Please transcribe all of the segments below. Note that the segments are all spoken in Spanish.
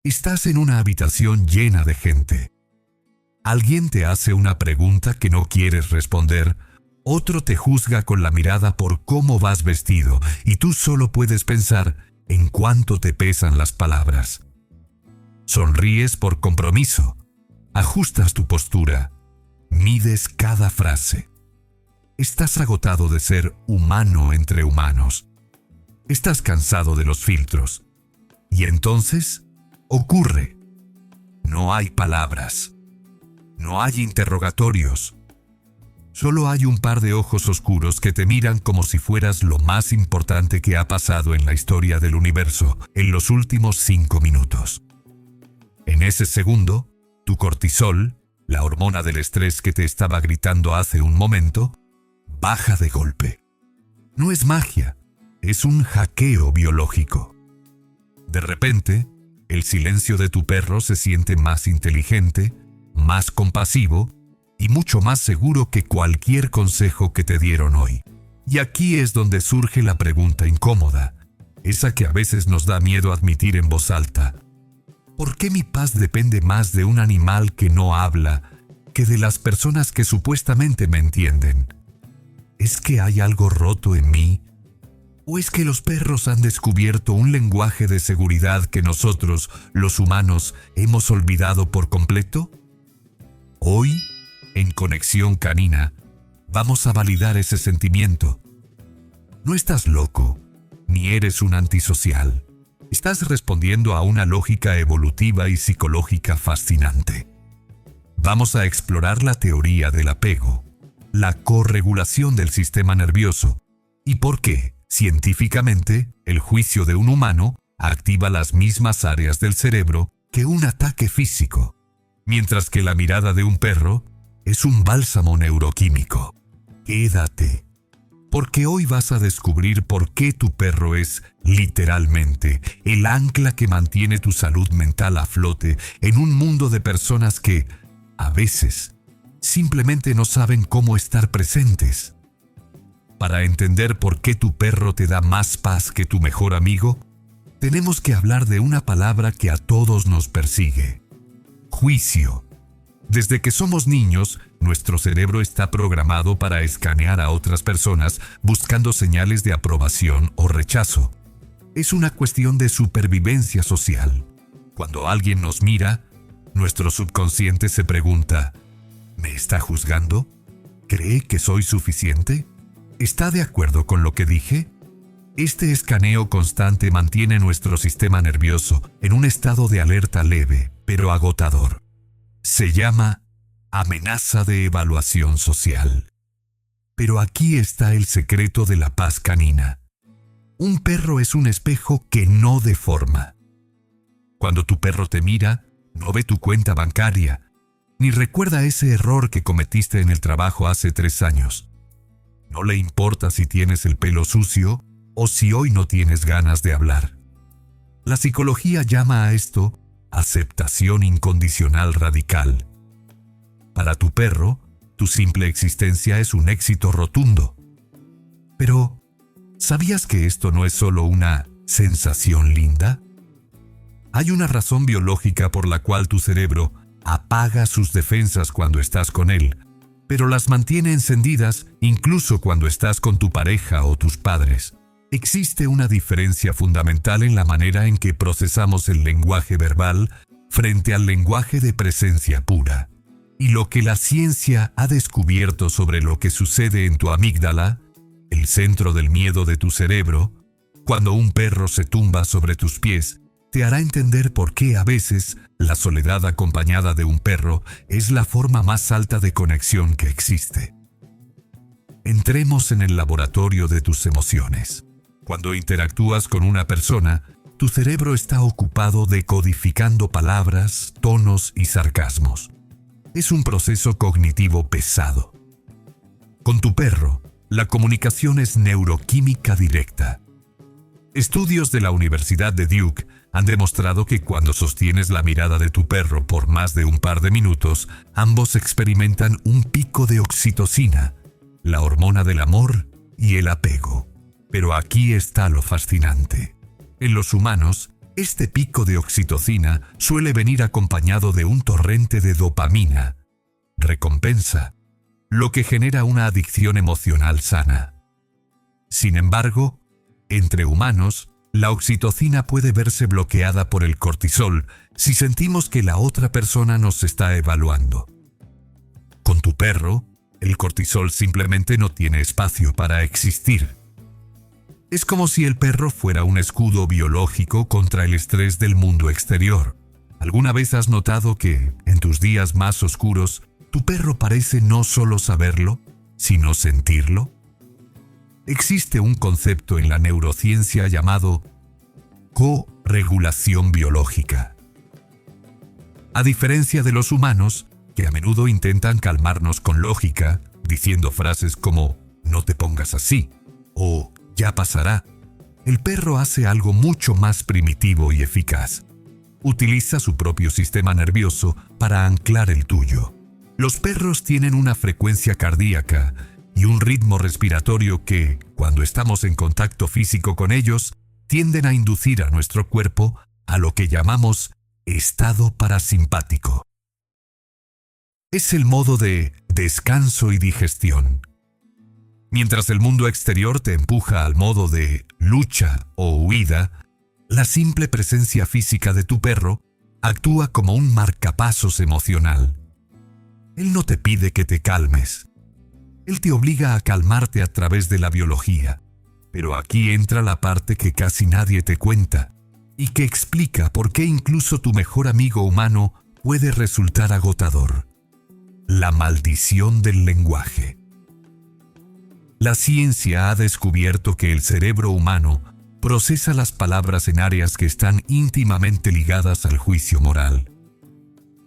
Estás en una habitación llena de gente. Alguien te hace una pregunta que no quieres responder, otro te juzga con la mirada por cómo vas vestido y tú solo puedes pensar en cuánto te pesan las palabras. Sonríes por compromiso, ajustas tu postura, mides cada frase. Estás agotado de ser humano entre humanos. Estás cansado de los filtros. Y entonces ocurre. No hay palabras. No hay interrogatorios. Solo hay un par de ojos oscuros que te miran como si fueras lo más importante que ha pasado en la historia del universo en los últimos 5 minutos. En ese segundo, tu cortisol, la hormona del estrés que te estaba gritando hace un momento, baja de golpe. No es magia, es un hackeo biológico. De repente, el silencio de tu perro se siente más inteligente, más compasivo y mucho más seguro que cualquier consejo que te dieron hoy. Y aquí es donde surge la pregunta incómoda, esa que a veces nos da miedo admitir en voz alta. ¿Por qué mi paz depende más de un animal que no habla que de las personas que supuestamente me entienden? ¿Es que hay algo roto en mí? ¿O es que los perros han descubierto un lenguaje de seguridad que nosotros, los humanos, hemos olvidado por completo? Hoy, en Conexión Canina, vamos a validar ese sentimiento. No estás loco, ni eres un antisocial. Estás respondiendo a una lógica evolutiva y psicológica fascinante. Vamos a explorar la teoría del apego, la corregulación del sistema nervioso y por qué, científicamente, el juicio de un humano activa las mismas áreas del cerebro que un ataque físico, mientras que la mirada de un perro es un bálsamo neuroquímico. Quédate, porque hoy vas a descubrir por qué tu perro es, literalmente, el ancla que mantiene tu salud mental a flote en un mundo de personas que, a veces, simplemente no saben cómo estar presentes. Para entender por qué tu perro te da más paz que tu mejor amigo, tenemos que hablar de una palabra que a todos nos persigue: juicio. Desde que somos niños, nuestro cerebro está programado para escanear a otras personas buscando señales de aprobación o rechazo. Es una cuestión de supervivencia social. Cuando alguien nos mira, nuestro subconsciente se pregunta: ¿me está juzgando? ¿Cree que soy suficiente? ¿Está de acuerdo con lo que dije? Este escaneo constante mantiene nuestro sistema nervioso en un estado de alerta leve, pero agotador. Se llama amenaza de evaluación social. Pero aquí está el secreto de la paz canina. Un perro es un espejo que no deforma. Cuando tu perro te mira, no ve tu cuenta bancaria, ni recuerda ese error que cometiste en el trabajo hace 3 años. No le importa si tienes el pelo sucio o si hoy no tienes ganas de hablar. La psicología llama a esto aceptación incondicional radical. Para tu perro, tu simple existencia es un éxito rotundo. Pero, ¿sabías que esto no es solo una sensación linda? Hay una razón biológica por la cual tu cerebro apaga sus defensas cuando estás con él, pero las mantiene encendidas incluso cuando estás con tu pareja o tus padres. Existe una diferencia fundamental en la manera en que procesamos el lenguaje verbal frente al lenguaje de presencia pura. Y lo que la ciencia ha descubierto sobre lo que sucede en tu amígdala, el centro del miedo de tu cerebro, cuando un perro se tumba sobre tus pies, te hará entender por qué a veces la soledad acompañada de un perro es la forma más alta de conexión que existe. Entremos en el laboratorio de tus emociones. Cuando interactúas con una persona, tu cerebro está ocupado decodificando palabras, tonos y sarcasmos. Es un proceso cognitivo pesado. Con tu perro, la comunicación es neuroquímica directa. Estudios de la Universidad de Duke han demostrado que cuando sostienes la mirada de tu perro por más de un par de minutos, ambos experimentan un pico de oxitocina, la hormona del amor y el apego. Pero aquí está lo fascinante. En los humanos, Este pico de oxitocina suele venir acompañado de un torrente de dopamina, recompensa, lo que genera una adicción emocional sana. Sin embargo, entre humanos, la oxitocina puede verse bloqueada por el cortisol si sentimos que la otra persona nos está evaluando. Con tu perro, el cortisol simplemente no tiene espacio para existir. Es como si el perro fuera un escudo biológico contra el estrés del mundo exterior. ¿Alguna vez has notado que, en tus días más oscuros, tu perro parece no solo saberlo, sino sentirlo? Existe un concepto en la neurociencia llamado corregulación biológica. A diferencia de los humanos, que a menudo intentan calmarnos con lógica, diciendo frases como «no te pongas así» o «ya pasará», el perro hace algo mucho más primitivo y eficaz. Utiliza su propio sistema nervioso para anclar el tuyo. Los perros tienen una frecuencia cardíaca y un ritmo respiratorio que, cuando estamos en contacto físico con ellos, tienden a inducir a nuestro cuerpo a lo que llamamos estado parasimpático. Es el modo de descanso y digestión. Mientras el mundo exterior te empuja al modo de lucha o huida, la simple presencia física de tu perro actúa como un marcapasos emocional. Él no te pide que te calmes. Él te obliga a calmarte a través de la biología. Pero aquí entra la parte que casi nadie te cuenta y que explica por qué incluso tu mejor amigo humano puede resultar agotador. La maldición del lenguaje. La ciencia ha descubierto que el cerebro humano procesa las palabras en áreas que están íntimamente ligadas al juicio moral.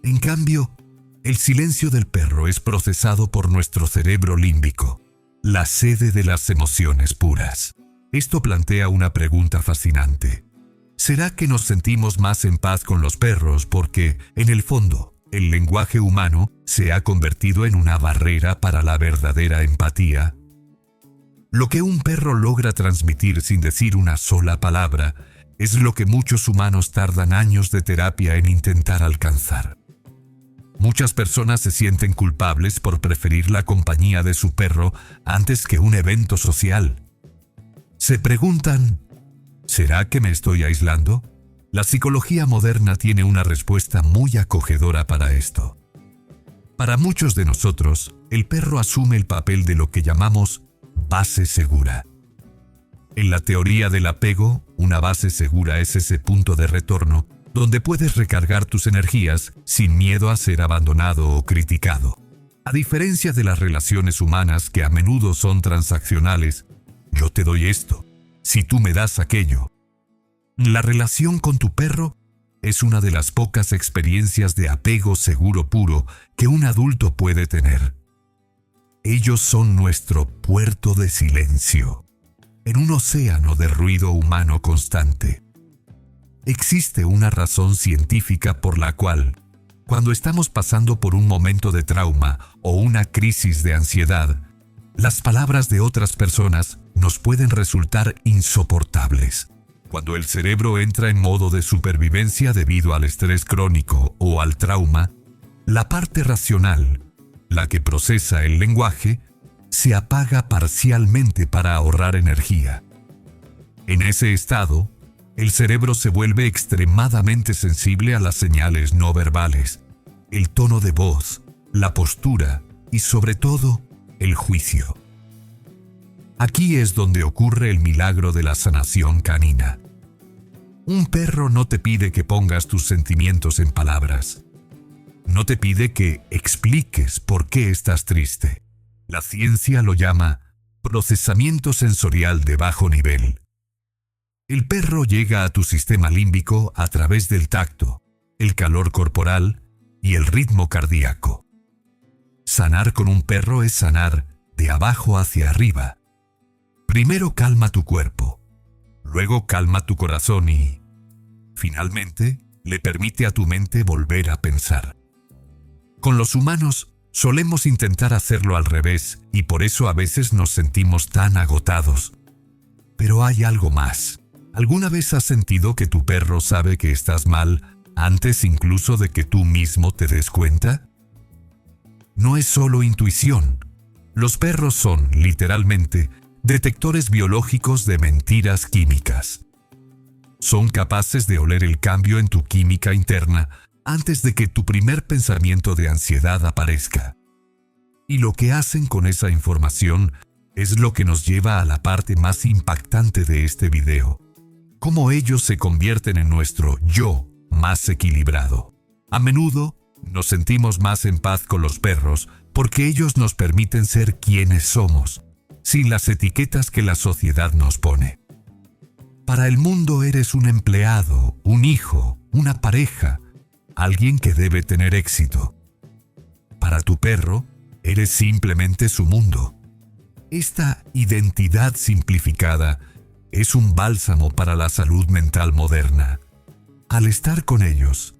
En cambio, el silencio del perro es procesado por nuestro cerebro límbico, la sede de las emociones puras. Esto plantea una pregunta fascinante. ¿Será que nos sentimos más en paz con los perros porque, en el fondo, el lenguaje humano se ha convertido en una barrera para la verdadera empatía? Lo que un perro logra transmitir sin decir una sola palabra es lo que muchos humanos tardan años de terapia en intentar alcanzar. Muchas personas se sienten culpables por preferir la compañía de su perro antes que un evento social. Se preguntan, ¿será que me estoy aislando? La psicología moderna tiene una respuesta muy acogedora para esto. Para muchos de nosotros, el perro asume el papel de lo que llamamos base segura. En la teoría del apego, una base segura es ese punto de retorno donde puedes recargar tus energías sin miedo a ser abandonado o criticado. A diferencia de las relaciones humanas que a menudo son transaccionales, yo te doy esto, si tú me das aquello. La relación con tu perro es una de las pocas experiencias de apego seguro puro que un adulto puede tener. Ellos son nuestro puerto de silencio, en un océano de ruido humano constante. Existe una razón científica por la cual, cuando estamos pasando por un momento de trauma o una crisis de ansiedad, las palabras de otras personas nos pueden resultar insoportables. Cuando el cerebro entra en modo de supervivencia debido al estrés crónico o al trauma, la parte racional, la que procesa el lenguaje, se apaga parcialmente para ahorrar energía. En ese estado, el cerebro se vuelve extremadamente sensible a las señales no verbales, el tono de voz, la postura y, sobre todo, el juicio. Aquí es donde ocurre el milagro de la sanación canina. Un perro no te pide que pongas tus sentimientos en palabras. No te pide que expliques por qué estás triste. La ciencia lo llama procesamiento sensorial de bajo nivel. El perro llega a tu sistema límbico a través del tacto, el calor corporal y el ritmo cardíaco. Sanar con un perro es sanar de abajo hacia arriba. Primero calma tu cuerpo, luego calma tu corazón y, finalmente, le permite a tu mente volver a pensar. Con los humanos, solemos intentar hacerlo al revés y por eso a veces nos sentimos tan agotados. Pero hay algo más. ¿Alguna vez has sentido que tu perro sabe que estás mal antes incluso de que tú mismo te des cuenta? No es solo intuición. Los perros son, literalmente, detectores biológicos de mentiras químicas. Son capaces de oler el cambio en tu química interna antes de que tu primer pensamiento de ansiedad aparezca. Y lo que hacen con esa información es lo que nos lleva a la parte más impactante de este video. Cómo ellos se convierten en nuestro yo más equilibrado. A menudo nos sentimos más en paz con los perros porque ellos nos permiten ser quienes somos, sin las etiquetas que la sociedad nos pone. Para el mundo eres un empleado, un hijo, una pareja, alguien que debe tener éxito. Para tu perro, eres simplemente su mundo. Esta identidad simplificada es un bálsamo para la salud mental moderna. Al estar con ellos,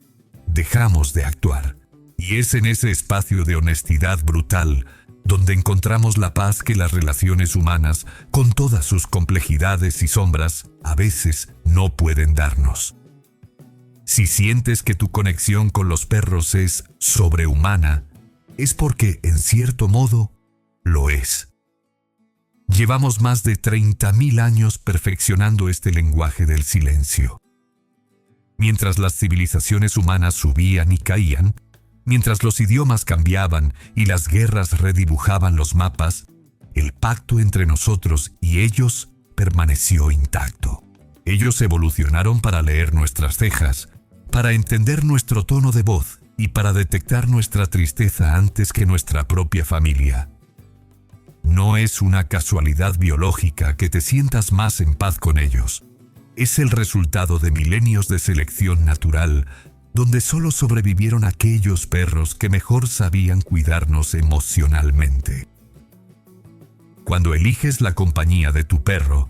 dejamos de actuar. Y es en ese espacio de honestidad brutal donde encontramos la paz que las relaciones humanas, con todas sus complejidades y sombras, a veces no pueden darnos. Si sientes que tu conexión con los perros es sobrehumana, es porque, en cierto modo, lo es. Llevamos más de 30.000 años perfeccionando este lenguaje del silencio. Mientras las civilizaciones humanas subían y caían, mientras los idiomas cambiaban y las guerras redibujaban los mapas, el pacto entre nosotros y ellos permaneció intacto. Ellos evolucionaron para leer nuestras cejas, para entender nuestro tono de voz y para detectar nuestra tristeza antes que nuestra propia familia. No es una casualidad biológica que te sientas más en paz con ellos. Es el resultado de milenios de selección natural, donde solo sobrevivieron aquellos perros que mejor sabían cuidarnos emocionalmente. Cuando eliges la compañía de tu perro,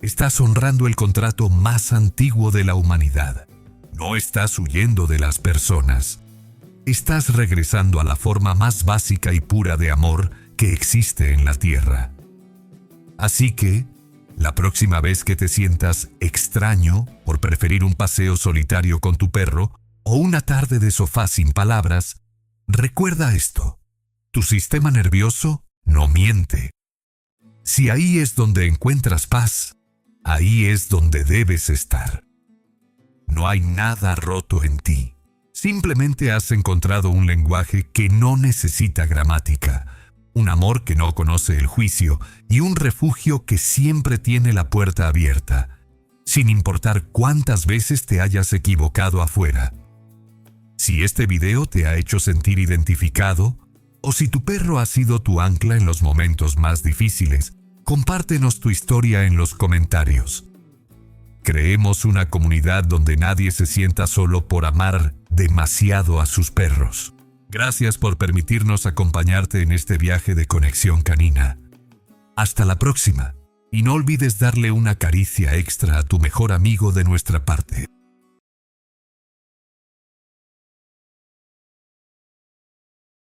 estás honrando el contrato más antiguo de la humanidad. No estás huyendo de las personas. Estás regresando a la forma más básica y pura de amor que existe en la tierra. Así que, la próxima vez que te sientas extraño por preferir un paseo solitario con tu perro o una tarde de sofá sin palabras, recuerda esto: tu sistema nervioso no miente. Si ahí es donde encuentras paz, ahí es donde debes estar. No hay nada roto en ti. Simplemente has encontrado un lenguaje que no necesita gramática, un amor que no conoce el juicio y un refugio que siempre tiene la puerta abierta, sin importar cuántas veces te hayas equivocado afuera. Si este video te ha hecho sentir identificado, o si tu perro ha sido tu ancla en los momentos más difíciles, compártenos tu historia en los comentarios. Creemos una comunidad donde nadie se sienta solo por amar demasiado a sus perros. Gracias por permitirnos acompañarte en este viaje de conexión canina. Hasta la próxima, y no olvides darle una caricia extra a tu mejor amigo de nuestra parte.